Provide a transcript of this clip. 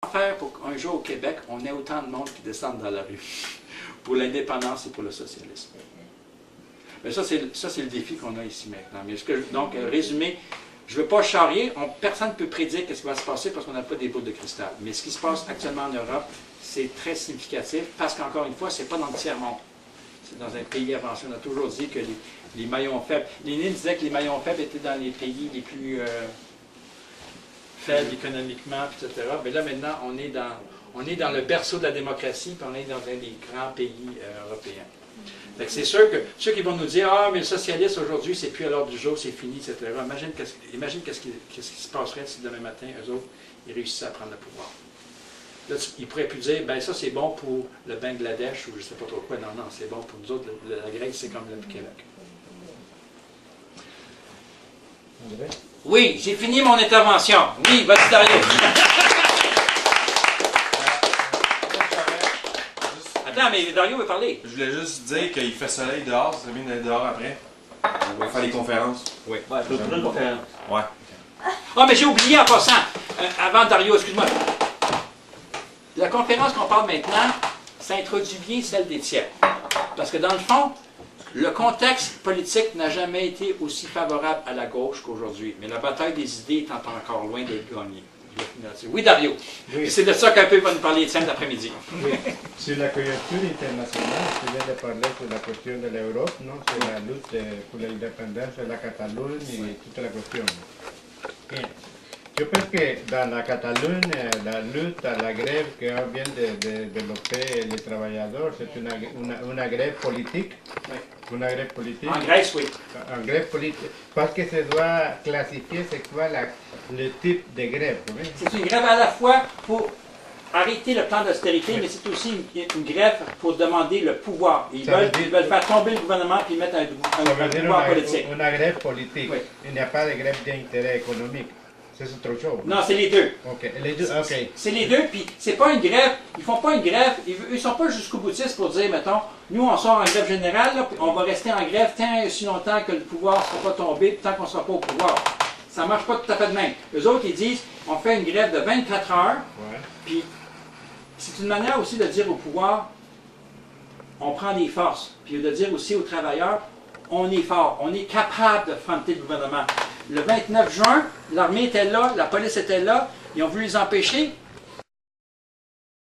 faire pour qu'un jour au Québec, on ait autant de monde qui descendent dans la rue pour l'indépendance et pour le socialisme. Mais ça, c'est le défi qu'on a ici maintenant. Mais donc, résumé, je ne veux pas charrier, personne ne peut prédire ce qui va se passer parce qu'on n'a pas des boules de cristal. Mais ce qui se passe actuellement en Europe, c'est très significatif parce qu'encore une fois, ce n'est pas dans le tiers-monde. C'est dans un pays avancé. On a toujours dit que les maillons faibles... Lénine disait que les maillons faibles étaient dans les pays les plus faibles économiquement, etc. Mais là, maintenant, on est dans le berceau de la démocratie, puis on est dans un des grands pays européens. C'est sûr que ceux qui vont nous dire « Ah, mais le socialiste aujourd'hui, c'est plus à l'ordre du jour, c'est fini, etc. » Imagine qu'est-ce qui se passerait si demain matin, eux autres, ils réussissaient à prendre le pouvoir. Là, ils pourraient plus dire « Ben ça, c'est bon pour le Bangladesh » ou je ne sais pas trop quoi. Non, non, c'est bon pour nous autres. La Grèce, c'est comme le Québec. Oui, j'ai fini mon intervention. Oui, vas-y, Dario. Attends, mais Dario veut parler. Je voulais juste dire qu'il fait soleil dehors, ça serait bien d'aller dehors après. On va faire des conférences. Oui, ouais, je vais faire une conférence. Ouais. Ah, mais j'ai oublié en passant, avant Dario, excuse-moi. La conférence qu'on parle maintenant, ça introduit bien celle des tiers. Parce que dans le fond, le contexte politique n'a jamais été aussi favorable à la gauche qu'aujourd'hui. Mais la bataille des idées est encore loin d'être gagnée. Oui, Dario. Oui. C'est de ça qu'un peu va nous parler Étienne d'après-midi. Oui. Sur la conjoncture internationale, je viens de parler sur la question de l'Europe, non, sur la lutte pour l'indépendance de la Catalogne et toute la question. Bien. Je pense que dans la Catalogne, la lutte à la grève que vient de développer les travailleurs, c'est une grève politique. Oui. Une grève politique. En Grèce, oui. En grève politique. Parce que ça doit classifier c'est quoi le type de grève. C'est une grève à la fois pour arrêter le plan d'austérité, mais c'est aussi une grève pour demander le pouvoir. Ils veulent faire tomber le gouvernement et mettre un pouvoir politique. Une grève politique. Oui. Il n'y a pas de grève d'intérêt économique. C'est autre chose. Non, c'est les deux. Ok, les deux, ok. C'est les deux, puis c'est pas une grève, ils font pas une grève, ils sont pas jusqu'au boutistes pour dire, mettons, nous on sort en grève générale, là, puis on va rester en grève tant aussi longtemps que le pouvoir ne sera pas tombé, tant qu'on ne sera pas au pouvoir. Ça marche pas tout à fait de même. Eux autres, ils disent, on fait une grève de 24 heures, Ouais. puis c'est une manière aussi de dire au pouvoir, on prend des forces, puis de dire aussi aux travailleurs, on est fort, on est capable de fronter le gouvernement. Le 29 juin, l'armée était là, la police était là, ils ont voulu les empêcher,